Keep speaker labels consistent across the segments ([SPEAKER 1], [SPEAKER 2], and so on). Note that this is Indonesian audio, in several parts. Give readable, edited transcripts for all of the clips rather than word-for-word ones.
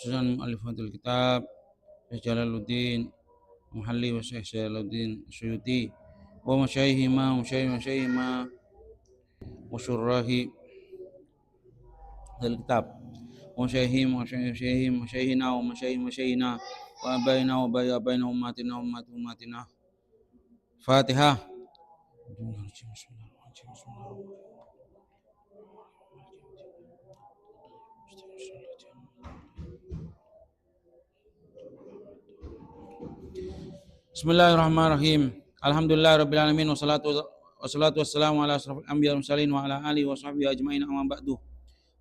[SPEAKER 1] Sunan Alifatul Kitab Syekh Jalaluddin Muhalli wa Syekh Jalaluddin Suyuti wa masyaihima wa syurrahi del kitab wa masyaihina wa masyaihina wa abaina wa abaina ummatina Fatihah. Bismillahirrahmanirrahim. Alhamdulillahirabbil alamin wassalatu wassalamu ala asrofil anbiya'i wal mursalin wa ala alihi wa sahbihi ajmain amma ba'du.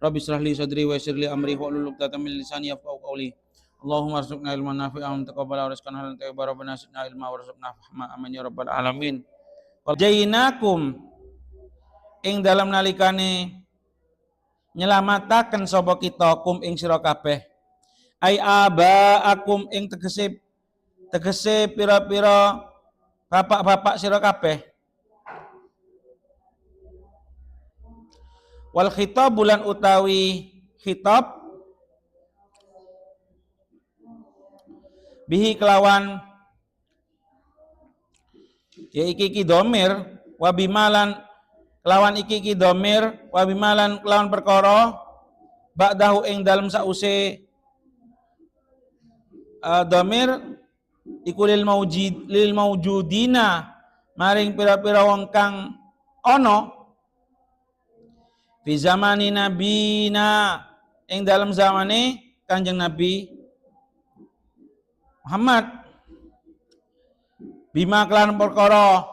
[SPEAKER 1] Rabbi shrah li sadri wa yassir li amri wahlul 'uqdatam min lisani yafqahu qawli. Allahumma arzuqna ilman nafi'an taqabbala wa rizqan halalan tayyiban rabbana zidna ilma warzuqna fahma amin ya rabbal alamin. Jainakum ing dalam nalikane nyelamataken sapa kita kum ing sira kabeh. Ai abaakum ing tegese pira-pira bapak-bapak sira kabeh. Wal khitab bulan utawi khitab bihi kelawan ya iki domir wa bimalan kelawan iki domir wa bimalan kelawan perkara ba'dahu ing dalem sause domir iku lil maujudina maring pira-pira wong kang ana fi zamani nabina ing dalam zamane Kanjeng Nabi Muhammad bima kelan perkara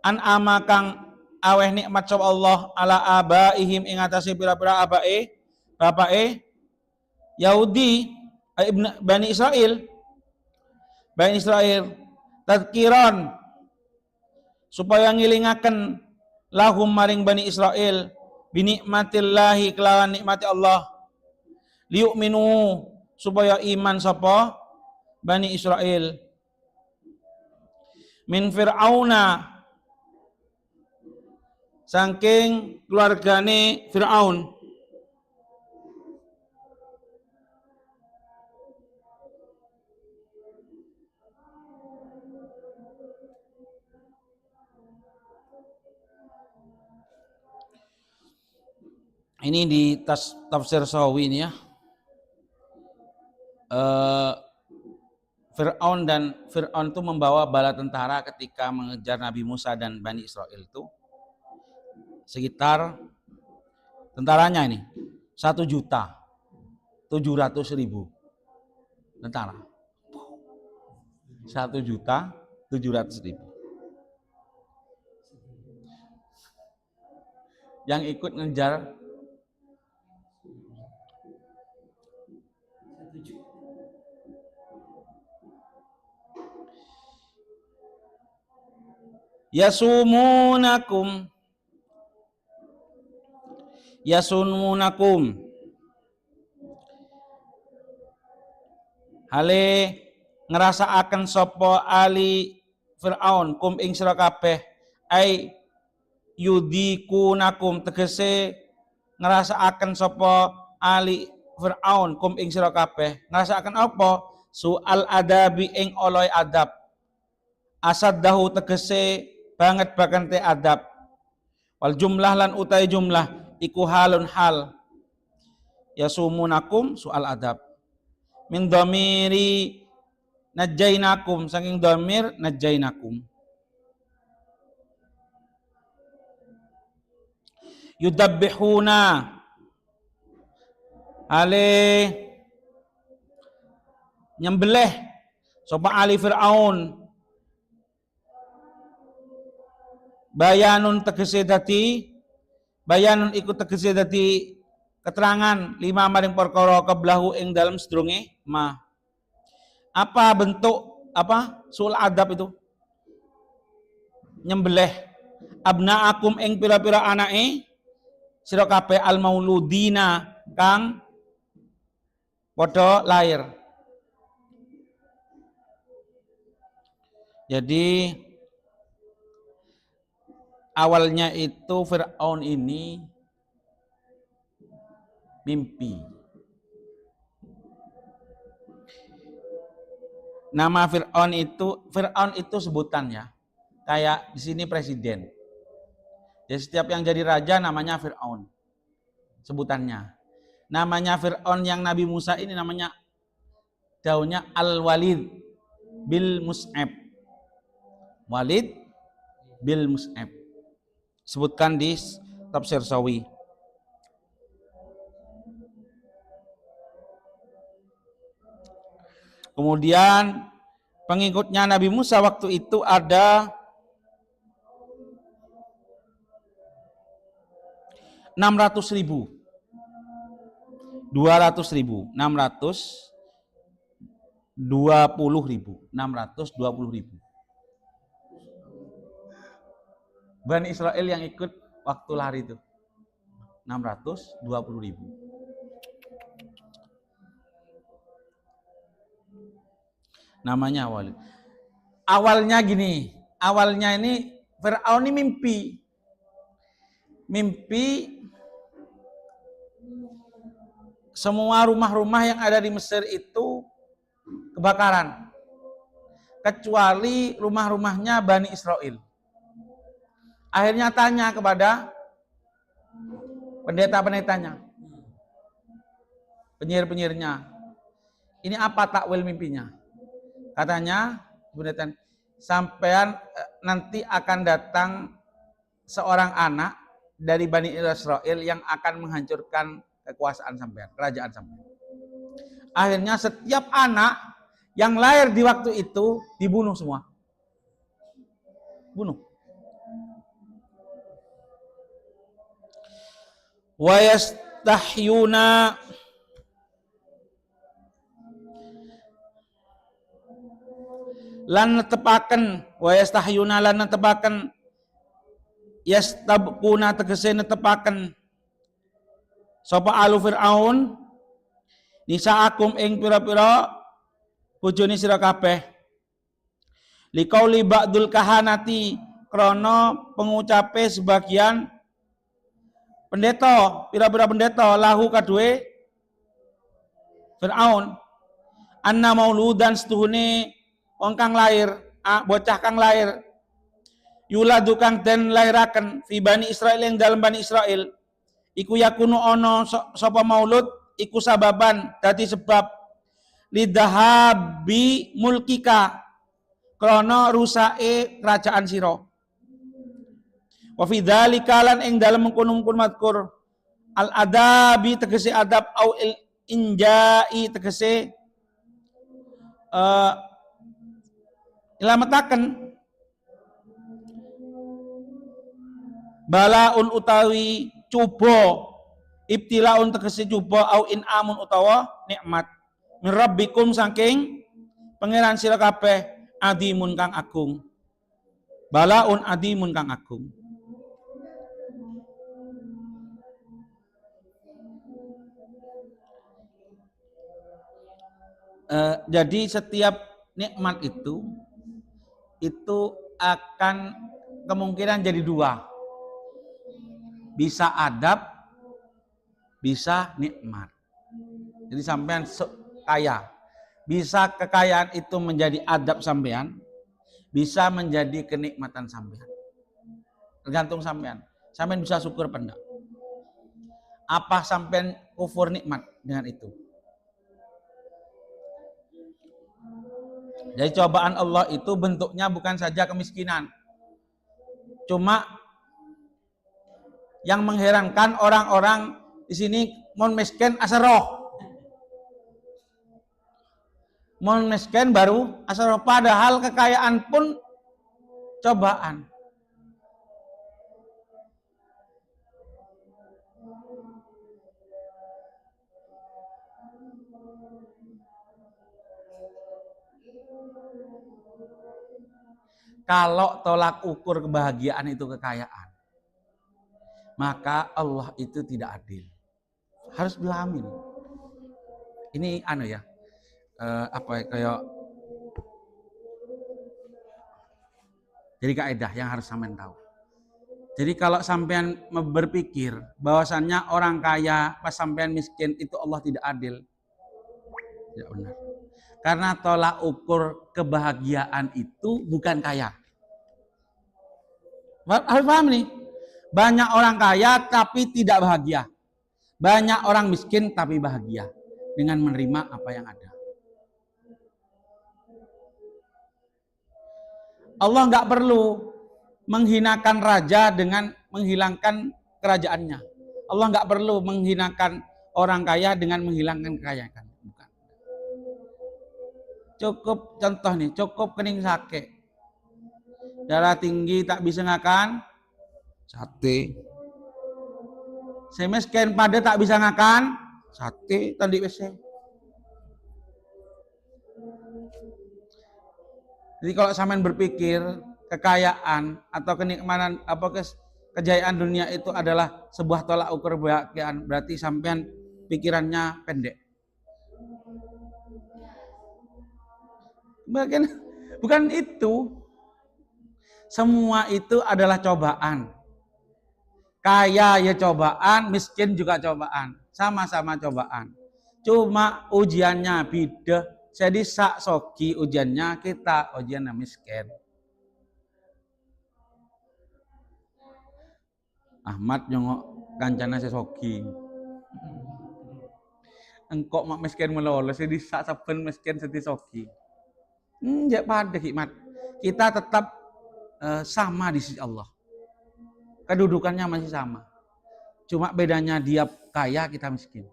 [SPEAKER 1] an ama kang aweh nikmat sapa Allah ala abaihim ing atase pira-pira bapake Yahudi Bani Israel tadkiran supaya ngilingaken lahum maring Bani Israel binikmatillahi kelawan nikmati Allah liyu'minu supaya iman sapa Bani Israel min Fir'auna saking keluargane Fir'aun. Ini di tafsir Sawi ini ya. Fir'aun itu membawa bala tentara ketika mengejar Nabi Musa dan Bani Israel itu sekitar tentaranya ini 1.700.000 tentara. 1.700.000 yang ikut ngejar yasumunakum hale ngrasakaken sapa ali Fir'aun kum ing sira kabeh ai yudikunakum tegese ngrasakaken sapa ali Fir'aun kum ing sira kabeh ngrasakaken apa sual adabi ing oloi adab asaddahu tegese banget bakante adab wal jumlah lan utai jumlah iku halun hal yasumunakum soal adab min dhamiri najainakum saking dhamir najainakum yudabbihuna ale nyembelih sapa ali Fir'aun bayanun ikut tegese dadi keterangan lima maring perkara keblahu ing dalam sedurunge ma. Apa bentuk sul adab itu? Nyembelih abnaakum ing pira-pira anake sira kabeh al mauludina kang padha lair. Jadi awalnya itu Fir'aun ini mimpi. Nama Fir'aun itu sebutannya. Kayak di sini presiden. Jadi setiap yang jadi raja namanya Fir'aun. Sebutannya. Namanya Fir'aun yang Nabi Musa ini namanya daunnya Al-Walid bil Mus'ab. Walid bil Mus'ab. Sebutkan di Tafsir Sawi. Kemudian pengikutnya Nabi Musa waktu itu ada 600.000. 200.000. 620.000. Bani Israel yang ikut waktu lari itu 620.000. Namanya Walid. Awalnya gini, awalnya ini Fir'aun ini mimpi semua rumah-rumah yang ada di Mesir itu kebakaran, kecuali rumah-rumahnya Bani Israel. Akhirnya tanya kepada pendeta-pendetanya, penyihir-penyihirnya, ini apa takwil mimpinya? Katanya, pendeta, sampean nanti akan datang seorang anak dari Bani Israel yang akan menghancurkan kekuasaan sampean, kerajaan sampean. Akhirnya setiap anak yang lahir di waktu itu dibunuh semua. Bunuh. Wa yastahyuna lan netepaken, wa yastahyuna lan netepaken, yastabquna tegese netepaken sapa alu Fir'aun nisaakum ing pira-pira bojone sira kabeh liqauli ba'dul kahanati krana pengucape sebagian pendeta, pira-pira pendeta lahu kadue Fir'aun anna mauludan setuhune wong kang lahir, bocah kang lahir yuladu kang den lairaken fi Bani Israil yang dalam Bani Israil iku yakunu ono sapa maulud iku sababan dadi sebab lidahabi mulkika krana rusake kerajaan sira wa fi dzalika lan ing dalem mengkono-mengkono madkur al adabi tegese adab au injai tegese ilamataken balaun utawi cuba ibtilaun tegese cuba au inamun utawa nikmat mirabbikum saking pangeran sira kabeh adimun kang agung balaun adimun kang agung. Jadi setiap nikmat itu akan kemungkinan jadi dua, bisa adab, bisa nikmat. Jadi sampean kaya, bisa kekayaan itu menjadi adab sampean, bisa menjadi kenikmatan sampean. Tergantung sampean. Sampean bisa syukur apa enggak? Apa sampean kufur nikmat dengan itu? Jadi cobaan Allah itu bentuknya bukan saja kemiskinan. Cuma yang mengherankan orang-orang di sini mon miskin asaroh. Mon miskin baru asaroh, padahal kekayaan pun cobaan. Kalau tolak ukur kebahagiaan itu kekayaan, maka Allah itu tidak adil. Harus dipahamin. Ini kayak jadi kaidah yang harus sampean tahu. Jadi kalau sampean berpikir bahwasannya orang kaya pas sampean miskin itu Allah tidak adil, tidak benar. Karena tolak ukur kebahagiaan itu bukan kaya. Harus paham nih. Banyak orang kaya tapi tidak bahagia. Banyak orang miskin tapi bahagia dengan menerima apa yang ada. Allah nggak perlu menghinakan raja dengan menghilangkan kerajaannya. Allah nggak perlu menghinakan orang kaya dengan menghilangkan kekayaan. Bukan. Cukup contoh nih, cukup kening sake. Darah tinggi tak bisa makan sate. Saya miskin pada tak bisa makan sate tadi WC. Jadi kalau sampean berpikir kekayaan atau kenikmatan apa kejayaan dunia itu adalah sebuah tolak ukur kebahagiaan, berarti sampean pikirannya pendek. Bukan itu. Semua itu adalah cobaan. Kaya ya cobaan, miskin juga cobaan. Sama-sama cobaan. Cuma ujiannya beda. Jadi sak soki ujiannya, kita ujiannya miskin. Ahmad nyongok kancana sesoki. Engkok mak miskin melolos, jadi sak saben miskin seti soki. Ya pada hikmat. Kita tetap sama di sisi Allah. Kedudukannya masih sama. Cuma bedanya dia kaya, kita miskin.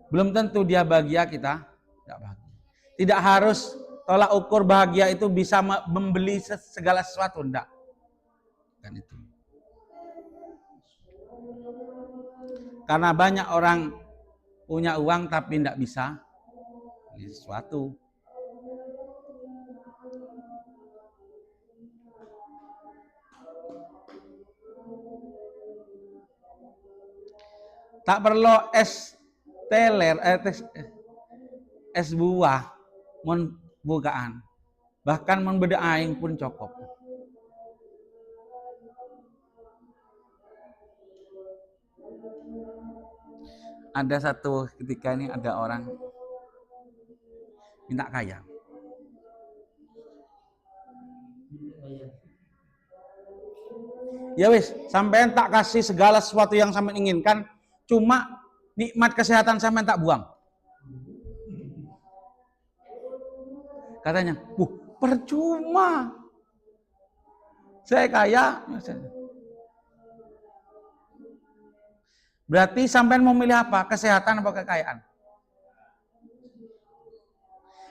[SPEAKER 1] Belum tentu dia bahagia, kita tidak bahagia. Tidak harus tolak ukur bahagia itu bisa membeli segala sesuatu, enggak. Kan itu. Karena banyak orang punya uang tapi tidak bisa beli sesuatu. Tak perlu es teler, es buah, mon bukaan. Bahkan mon beda aing pun cukup. Ada satu ketika ini ada orang minta kaya. Ya wis, sampean tak kasih segala sesuatu yang sampean inginkan, cuma nikmat kesehatan sampean tak buang. Katanya, percuma. Saya kaya. Berarti sampean mau milih apa? Kesehatan atau kekayaan?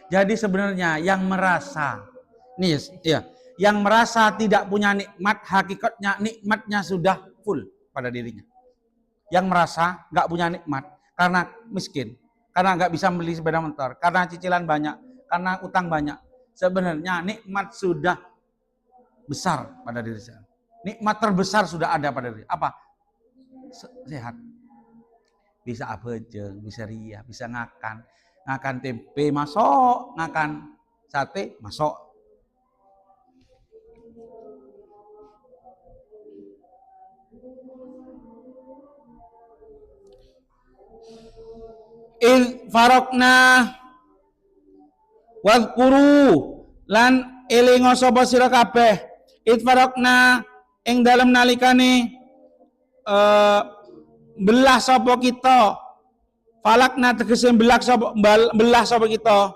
[SPEAKER 1] Jadi sebenarnya yang merasa, nih ya, yang merasa tidak punya nikmat, hakikatnya nikmatnya sudah full pada dirinya. Yang merasa nggak punya nikmat karena miskin, karena nggak bisa beli sepeda motor, karena cicilan banyak, karena utang banyak. Sebenarnya nikmat sudah besar pada diri saya. Nikmat terbesar sudah ada pada diri. Apa? Sehat. Bisa apa aja, bisa ria, bisa ngakan tempe masuk, ngakan sate masuk. Il farokna wadhkuru lan elingo sapa sira kabeh il farokna ing dalem nalikane belah sapa kita falakna tegese belah sapa kita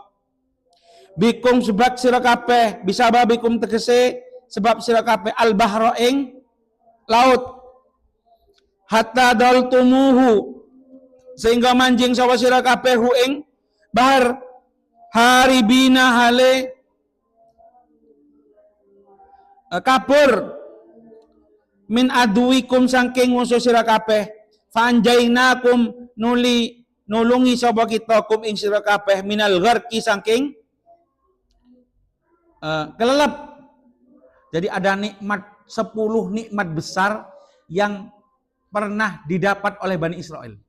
[SPEAKER 1] bikum sebab sira kabeh bisa bikum tegese sebab sira kabeh al bahra ing laut hatta daltumuhu sehingga manjing sapa sira kabeh hu ing bahar haribina hale kabur min aduikum saking musuh sira kabeh fanjainakum nulungi sapa kita kum ing sira kabeh minal gharqi saking kelelep. Jadi ada nikmat 10 nikmat besar yang pernah didapat oleh Bani Israel.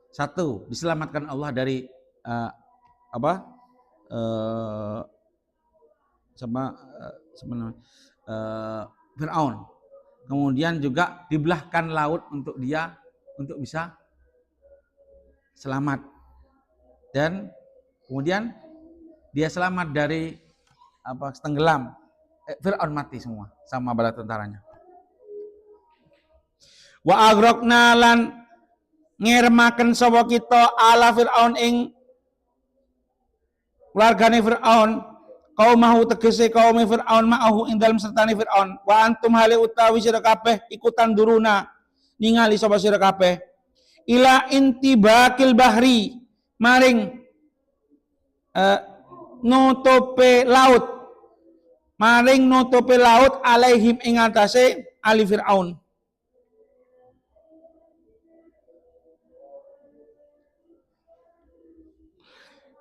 [SPEAKER 1] Satu, diselamatkan Allah dari Firaun. Kemudian juga dibelahkan laut untuk dia untuk bisa selamat. Dan kemudian dia selamat dari tenggelam. Fir'aun mati semua sama bala tentaranya. Wa agrokna lan ngirmaken sapa kita ala Fir'aun ing keluargane Fir'aun, kaumahu tegese kaum Fir'aun ma'ahu ing dalem sertane Fir'aun. Wa antum hale utawi sira kabeh ikutan duruna ningali sapa sira kabeh ila intibakil bahri maring nutupe laut, maring nutupe laut alaihim ing atase ali Fir'aun.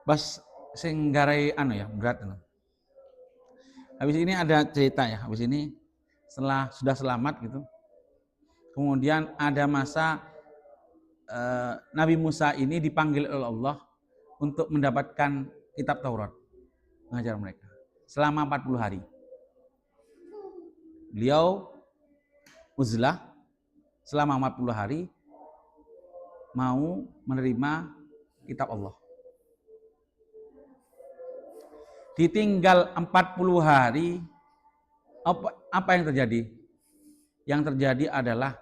[SPEAKER 1] Bas sing garai ya berat. Habis ini ada cerita ya. Habis ini setelah sudah selamat gitu. Kemudian ada masa Nabi Musa ini dipanggil oleh Allah untuk mendapatkan kitab Taurat, mengajar mereka selama 40 hari. Beliau uzlah selama 40 hari mau menerima kitab Allah. Ditinggal 40 hari, apa yang terjadi? Yang terjadi adalah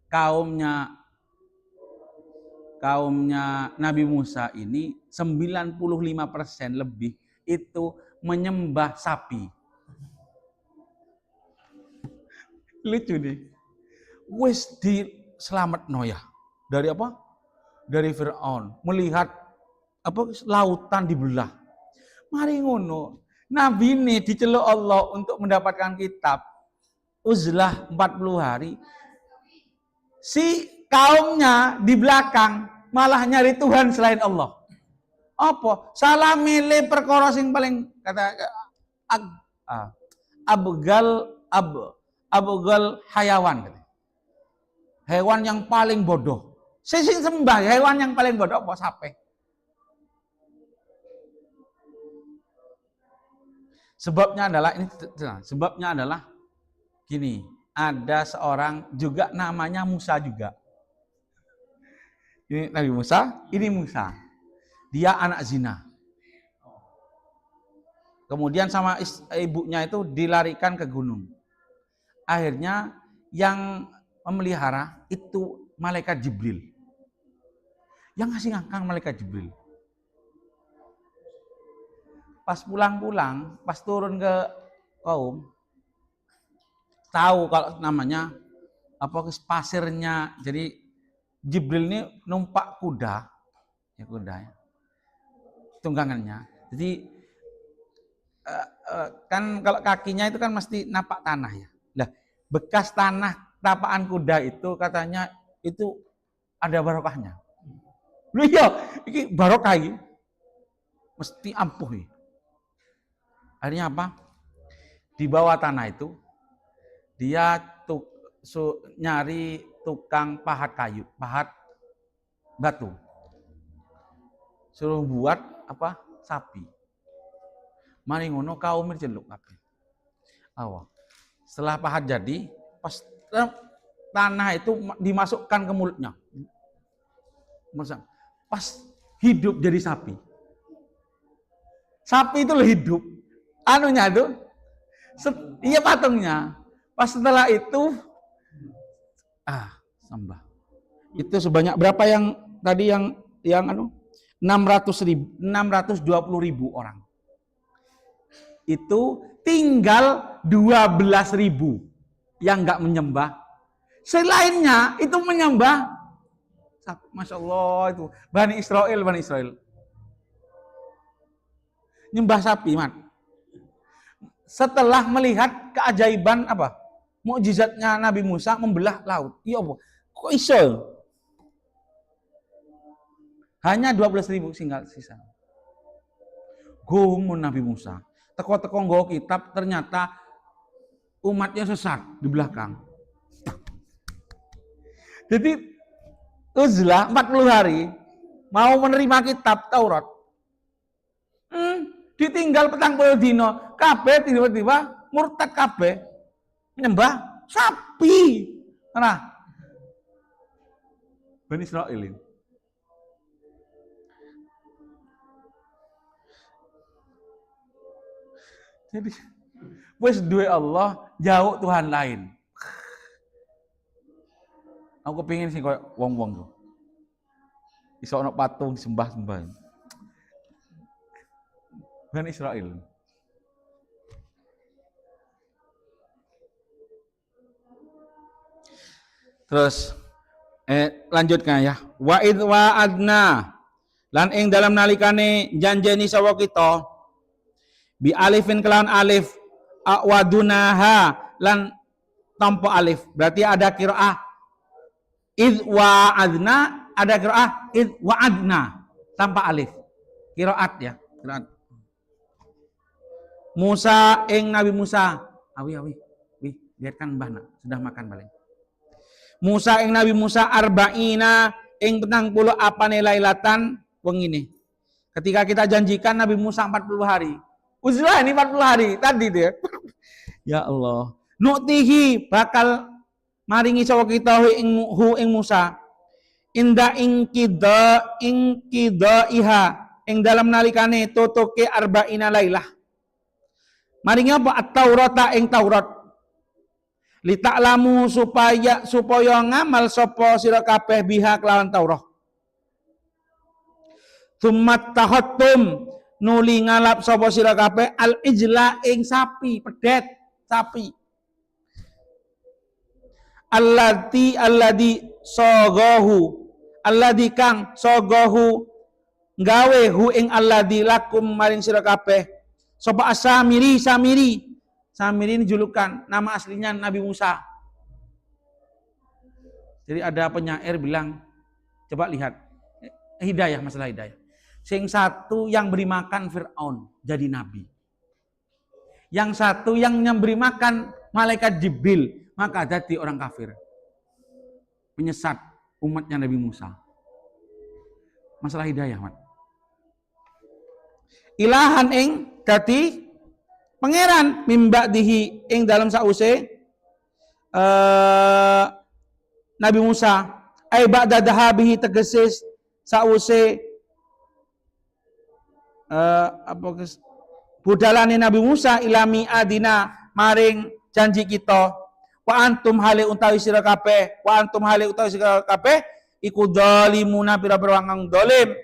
[SPEAKER 1] kaumnya Nabi Musa ini 95% lebih itu menyembah sapi. Lucu nih. Wis diselametno ya. Dari apa? Dari Fir'aun. Melihat lautan dibelah. Mari ngono, Nabi ini diceluk Allah untuk mendapatkan kitab. Uzlah 40 hari. Si kaumnya di belakang malah nyari Tuhan selain Allah. Apa? Salah milih perkara sing paling kata abgal hayawan. Hewan yang paling bodoh. Sing sembah hewan yang paling bodoh apa sapi? Sebabnya adalah gini, ada seorang juga namanya Musa juga. Ini Nabi Musa, ini Musa. Dia anak zina. Kemudian sama ibunya itu dilarikan ke gunung. Akhirnya yang memelihara itu malaikat Jibril. Yang ngasih ngangkang malaikat Jibril. Pas pulang-pulang, pas turun ke kaum, tahu kalau namanya pasirnya. Jadi Jibril ini numpak kuda ya, tunggangannya. Jadi kan kalau kakinya itu kan mesti napak tanah ya. Lah bekas tanah tapakan kuda itu katanya itu ada barokahnya. Loh iya, ini barokah ini mesti ampuh ya. Akhirnya apa? Di bawah tanah itu dia nyari tukang pahat kayu, pahat batu. Suruh buat sapi. Mari ngono kaum celuk kabeh. Setelah pahat jadi, pas tanah itu dimasukkan ke mulutnya. Pas hidup jadi sapi. Sapi itu hidup. Anunya itu, iya patungnya. Pas setelah itu, sembah. Itu sebanyak berapa yang tadi yang 620.000 orang. Itu tinggal 12.000 yang nggak menyembah. Selainnya itu menyembah. Masya Allah itu Bani Israel. Nyembah sapi, Mat. Setelah melihat keajaiban mukjizatnya Nabi Musa membelah laut. Iya apa? Kok iso? Hanya 12.000 tinggal sisa. Gumun Nabi Musa. Teko-teko nggawa kitab ternyata umatnya sesat di belakang. Jadi uzlah 40 hari mau menerima kitab Taurat. Ditinggal petang puluh dino, kabeh tiba-tiba murtad kabeh. Menyembah sapi. Nah, Bani Israil ini. Jadi, wes duwe Allah, jauh Tuhan lain. Aku pengen sih kayak wong-wong tuh. Iso ono patung sembah-sembah. Bani Israil. Terus lanjutkan ya. Wa id wa'adna lan ing dalam nalikane janjeni sawa kita bi alifin kelawan alif awadunaha lan tanpa alif. Berarti ada qiraah id wa'adna, ada qiraah id wa'adna tanpa alif. Qiraat ya, qiraat. Musa ing Nabi Musa. Awi. Lihatkan Mbah nak, sudah makan balik. Musa ing Nabi Musa arba'ina ing 40 apane lailatan wengine. Ketika kita janjikan Nabi Musa 40 hari. Uzlah ini 40 hari tadi dia. Ya Allah. Nuktihi bakal maringi sawa kita ing Musa. Inda ing kida iha ing dalam nalikane totoke arba'ina lailah. Maringi apa? At-Taurata ing Taurat. Li ta'lamu supaya ngamal sapa sira kabeh biha kelawan Taurat. Tsummat tahattum nuli ngalap sapa sira kabeh al ijla ing sapi, pedet sapi. Alladhi sogohu, alladhi kang sogohu gawe hu ing alladhi lakum maring sira kabeh sapa Samiri ini julukan nama aslinya Nabi Musa. Jadi ada penyair bilang, coba lihat hidayah, masalah hidayah. Sing satu yang beri makan Fir'aun jadi nabi. Yang satu yang memberi makan malaikat Jibril maka jadi orang kafir. Menyesat umatnya Nabi Musa. Masalah hidayah, Mat. Ilahan ing dadi pangeran mimba'dihi ing dalam sause Nabi Musa ai ba'da dahabihi tegesis sause budalane Nabi Musa ilami adina maring janji kita wa antum hale utawi sira kabeh iku zalimuna pira-pira kang zalim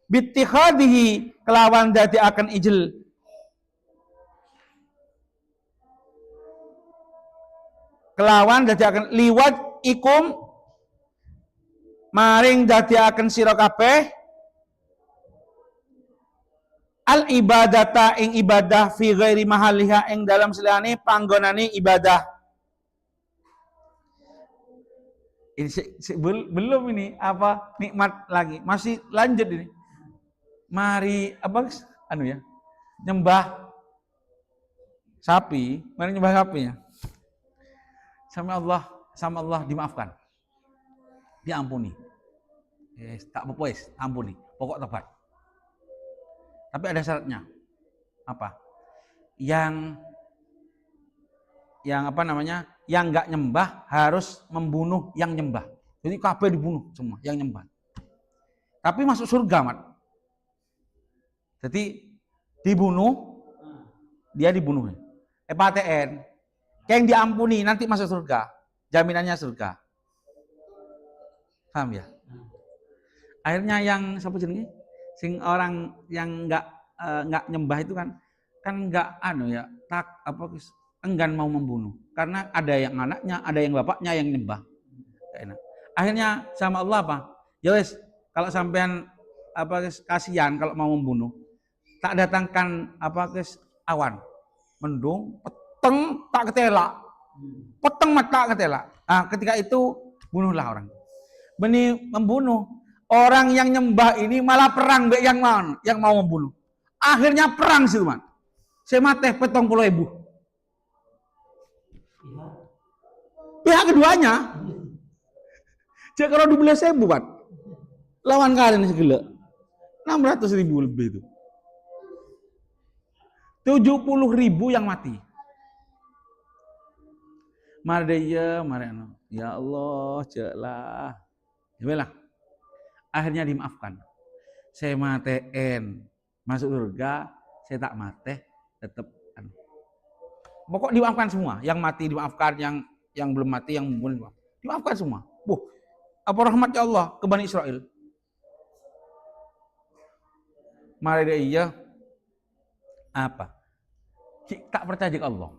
[SPEAKER 1] bittikhadihi kelawan dadi akan ijel kelawan dadi akan liwat ikum maring dadi akan sira kabeh al ibadata ing ibadah fi ghairi mahaliha ing dalam selane panggonane ibadah. Ini belum ini apa nikmat lagi, masih lanjut ini. Mari apa nyembah sapi, mari nyembah sapi ya. Sama Allah dimaafkan. Diampuni. Tak apa-apa, ampuni. Pokok tobat. Tapi ada syaratnya. Apa? Yang enggak nyembah harus membunuh yang nyembah. Jadi kabeh dibunuh semua yang nyembah. Tapi masuk surga, Mat. Jadi dibunuh, dia dibunuh. PTN. Kayak yang diampuni nanti masuk surga. Jaminannya surga. Paham ya? Akhirnya yang siapa jenenge? Sing orang yang enggak nyembah itu kan enggak enggan mau membunuh. Karena ada yang anaknya, ada yang bapaknya yang nyembah. Akhirnya sama Allah apa? Ya wes, kalau sampean kasihan kalau mau membunuh, tak datangkan awan, mendung, peteng tak ketela, peteng mata ketela. Nah, ketika itu bunuhlah orang. Benih membunuh orang yang nyembah ini malah perang yang mau membunuh. Akhirnya perang sih, teman. Saya mati 70.000. Pihak keduanya. Cek kalau 12.000, Pak. Lawan kalian segala 600.000 lebih itu. 70.000 yang mati. Mari ya, mari anu. Ya Allah, celah. Yalah. Akhirnya dimaafkan. Saya mateen masuk surga, saya tak mate, tetap anu. Pokok dimaafkan semua, yang mati dimaafkan, yang belum mati, yang belum dimaafkan semua. Apa rahmatnya Allah ke Bani Israel. Mari iya apa? Tak percaya ke Allah.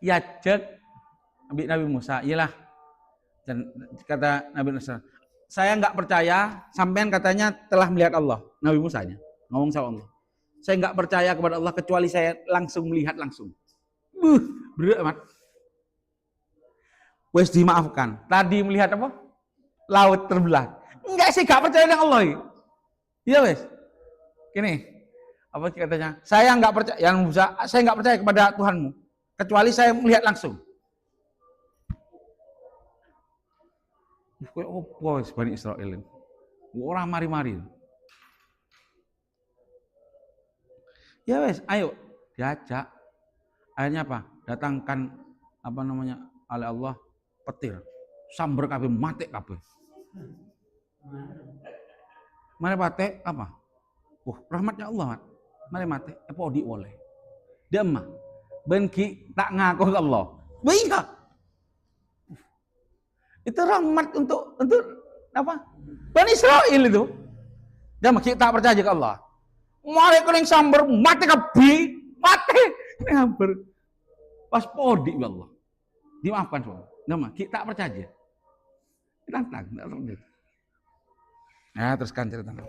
[SPEAKER 1] Ya cek Nabi Musa, iyalah. Dan kata Nabi Musa, saya nggak percaya, sampean katanya telah melihat Allah. Nabi Musa nya ngomong sama Allah. Saya nggak percaya kepada Allah kecuali saya langsung melihat langsung. Berat amat. Wes dimaafkan. Tadi melihat apa? Laut terbelah. Enggak sih, nggak percaya dengan Allah. Iya wes. Gini, apa katanya? Saya nggak percaya, yang Musa, saya nggak percaya kepada Tuhanmu kecuali saya melihat langsung. Apa Bani Israel? Orang mari-mari. Ya wes, ayo diajak. Akhirnya apa? Datangkan apa namanya oleh Allah petir, sambar kabeh, mati kabeh. Mari mati apa? Rahmatnya Allah. Mari mati, apa di oleh. Dia mah benki tak ngaku ke Allah. Iya. Itu rahmat untuk apa? Bani Israel itu. Dia mah kita tak percaya ke Allah. Mari kuning sambar mati kabeh, mati. Sambar. Pas podi Allah. Dimaafkan semua. Nama kita tak percaya. Tantang, enggak terus. Nah, teruskan ceritanya.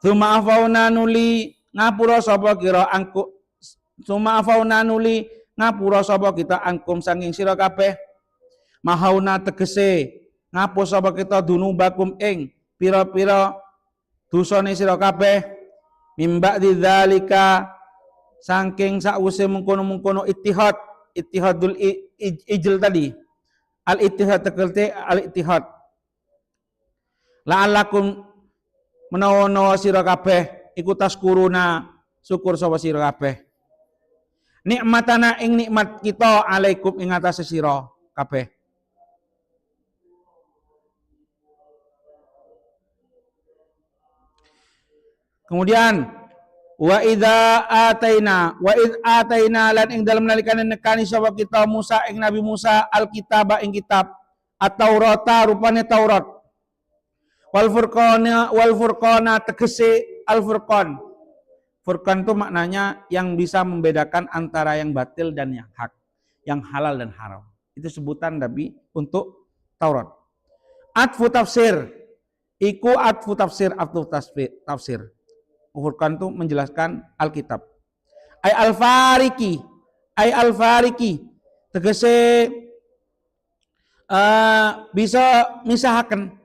[SPEAKER 1] Suma'afauna nuli ngapura sapa kira angku. Suma'afauna nuli ngapura sapa kita angkum sanging sira kabeh. Mahauna tegese ngapus sapa kita dunubakum ing pira-pira dosane sira kabeh. Mimba didzalika saking sakwise mengkono-mengkono ittihadul ijl tadi. Al ittihad tegelte al ittihad. La'allakum menawa sira kabeh iku taskuruna syukur sapa sira kabeh. Nikmatana ing nikmat kita alaikum ing atase sira kabeh. Kemudian wa idza ataina lan ing dalem nalikane nekani sapa kita Musa ing Nabi Musa alkitab ing kitab at-Taurata rupane Taurat. Wal furqana tegese al furqan. Furqan itu maknanya yang bisa membedakan antara yang batil dan yang hak, yang halal dan haram. Itu sebutan Nabi untuk Taurat. Atfu tafsir. Iku atfu tafsir, tafsir. Furqan itu menjelaskan Alkitab. Ai al-fariki tegese bisa misahaken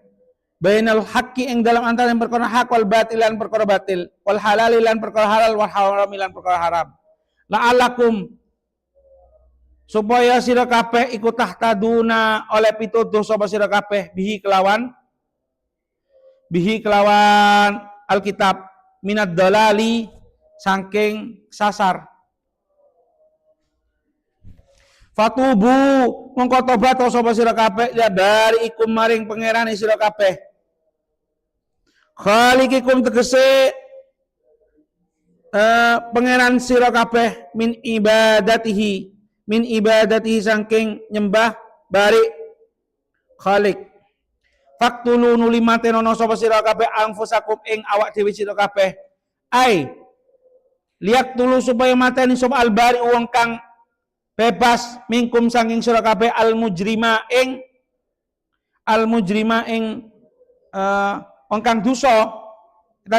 [SPEAKER 1] bainal haqqi ing dalam antara yang perkara hak wal batil lan perkara batil wal halal lan perkara halal wal haram lan perkara haram. La'alakum supaya sira kabeh iku tahtaduna oleh pituduh sapa sira kabeh bihi kelawan Alkitab minad dalali saking sasar. Fatubu mongko tobat sapa sira kabeh ya dari ikum maring pangerane sira kabeh. Khaliqikum tegese pangeran sira kabeh min ibadatihi saking nyembah bari khaliq. Faktulu nuli matenono sapa sira kabeh anfusakum ing awak dhewe sira kabeh. Ai liak tulu supaya mateni sapa albari wong kang bebas mingkum saking sira kabeh al mujrima ing wong kang dosa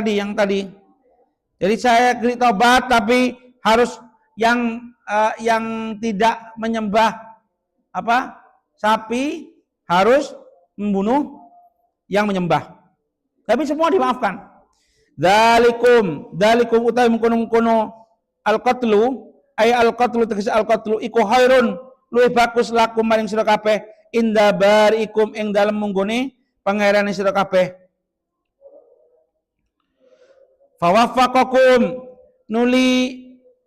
[SPEAKER 1] yang tadi. Jadi saya klik tobat tapi harus yang tidak menyembah sapi harus membunuh yang menyembah. Tapi semua dimaafkan. Dalikum utawi mengkono al-qatlu ay al-qatlu tegese al-qatlu iku khairun luwih bagus lakum maring sira kabeh inda barikum ing dalem munggone pangerane sira kabeh. Fawaffaqakum nuli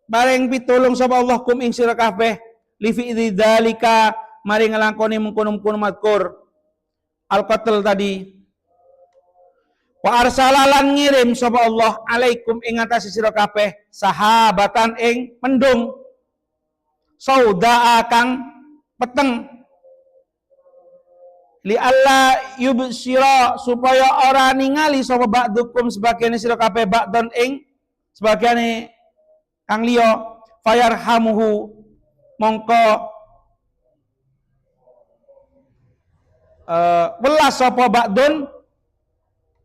[SPEAKER 1] bareng pitulung sapa Allah kum ing sira kabeh li fi dzalika mari ngelangkoni mengkono-mengkono madkur al-qatl tadi. Wa arsalalan ngirim sapa Allah alaikum ing atase sira kabeh sahabatan ing mendung sauda kang peteng li alla yubsira supaya ora ningali sapa ba'dukum sebagian sira kabeh ba'don ing sebagian kang liya fayarhamuhu mongko welas sapa ba'dun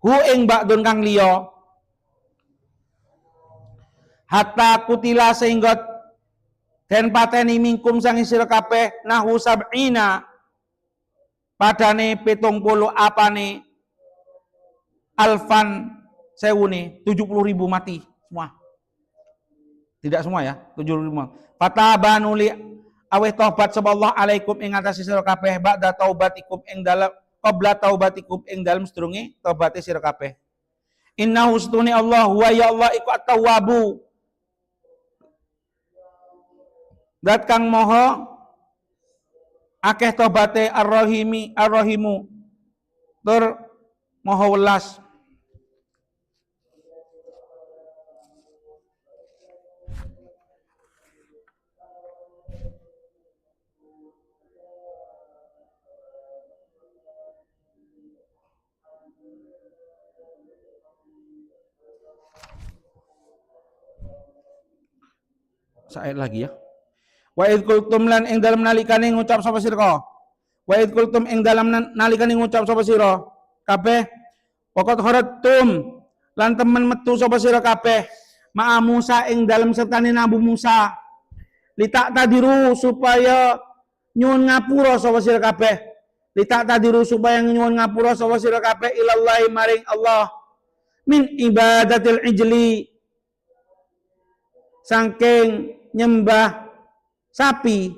[SPEAKER 1] hu ing ba'dun kang liya hatta kutila sehingga den pateni mingkum sang sira kabeh nahu sab'ina padane 70 apane alfan sewune 70.000 mati semua. Tidak semua ya, 70.000. Fatabanu li aweh taubat sapa Allah alaikum ing atase sira kabeh ba'da taubatikum ing dalem qabla taubatikum ing dalem sedurunge taubate sira kabeh. Innahu stuni Allah wa ya Allah iku at-tawwabu. Dat kang moho akeh tobaté ar-rahimu tur moho welas. Saat lagi ya. Wa id qultum lan ing dalem nalikane ngucap sapa sira. Wa id qultum ing dalem nalikane ngucap sapa sira kabeh waqat kharatum lan temen metu sapa sira kabeh ma'a Musa ing dalem sertane Nabi Musa litak tadiru supaya nyuwun ngapura sapa sira kabeh litak tadiru supaya nyuwun ngapura sapa sira kabeh ilallahi maring Allah min ibadatil ijli saking nyembah sapi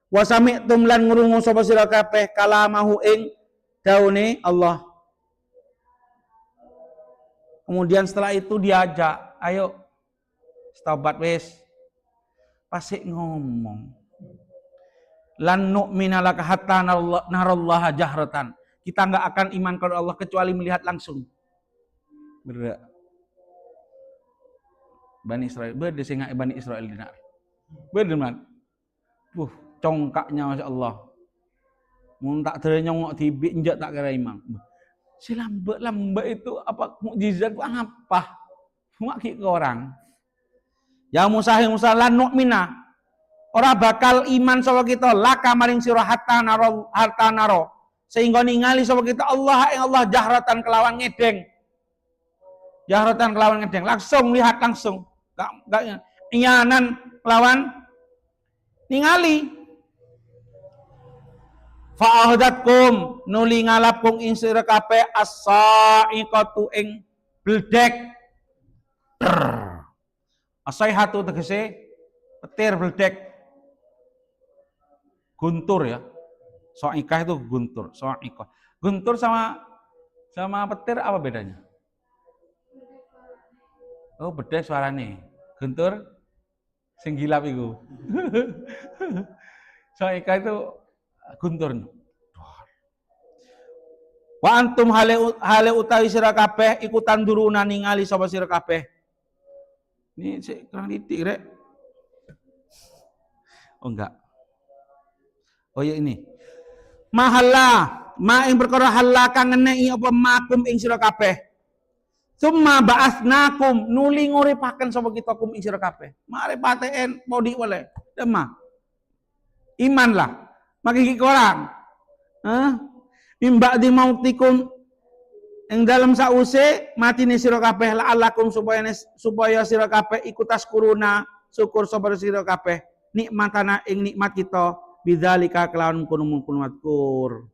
[SPEAKER 1] wasami tumlan ngrungu sapa sira kabeh kalamahu ing daune Allah. Kemudian setelah itu diajak, ayo taubat wis. Pasik ngomong. Lan nu'mina laka hatta narallaha jahratan. Kita enggak akan iman kepada Allah kecuali melihat langsung. Berat. Bani Israel, berde sing Bani Israel dinar. Bener man. Congkaknya Masya Allah. Mun tak ternyongok tibik injak tak kira imam. Si lambat itu apa mukjizat apa? Maki ke orang. Ya Musa lan nu'mina. Ora bakal iman sapa kita laka maring sira hatta naro. Sehingga ningali sapa kita Allah ing Allah jahratan kelawan ngedeng. Jahratan kelawan ngedeng, langsung lihat langsung. Enggak inyanan kelawan ningali fa'ahdatkum nuli ngalapkung ing sira kabeh as-sa'iqatu ing bledek as-saihatu tegese petir bledek guntur ya sa'iqah itu guntur sa'iqah guntur sama petir apa bedanya? Oh bedek suarane guntur sing gilap iku sa'iqah itu guntur. Wa antum hale utawi sira kabeh iku tanduruna ningali sapa sira kabeh. Ini sik kurang titik rek. Oh enggak. Oh ya ini. Mahalla, ma ing perkara halla kang ngeneki apa makum ing sira kabeh. Summa ba'atsnakum nuli nguripaken sapa kita kum ing sira kabeh. Mari paten podi oleh. Demah. Iman lah. Maki orang. Mimba di mautikum yang dalam sause mati ni sira kabeh la'allakum supaya sira kabeh ikut taskuruna syukur sapa sira kabeh nikmatana ing nikmat kita bidzalika kelawan kunum madkur.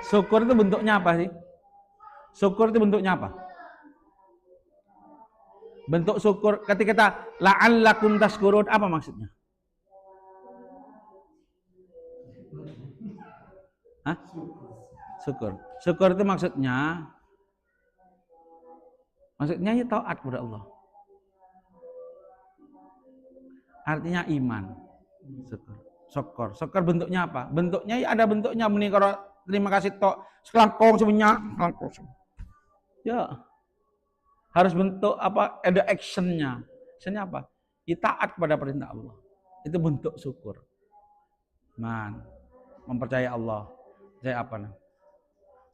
[SPEAKER 1] Syukur itu bentuknya apa sih? Syukur itu bentuknya apa? Bentuk syukur ketika kita la'allakum tashkurun apa maksudnya? Hah? Syukur. Syukur itu maksudnya ya taat kepada Allah. Artinya iman. Syukur. Syukur bentuknya apa? Bentuknya ya ada bentuknya, meni kalau terima kasih tok selangkong semuanya, selangkong. Ya. Harus bentuk apa? Ada actionnya. Actionnya apa? Ya, taat kepada perintah Allah. Itu bentuk syukur. Man, mempercayai Allah. Saya apa?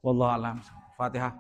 [SPEAKER 1] Wallahu a'lam. Fatihah.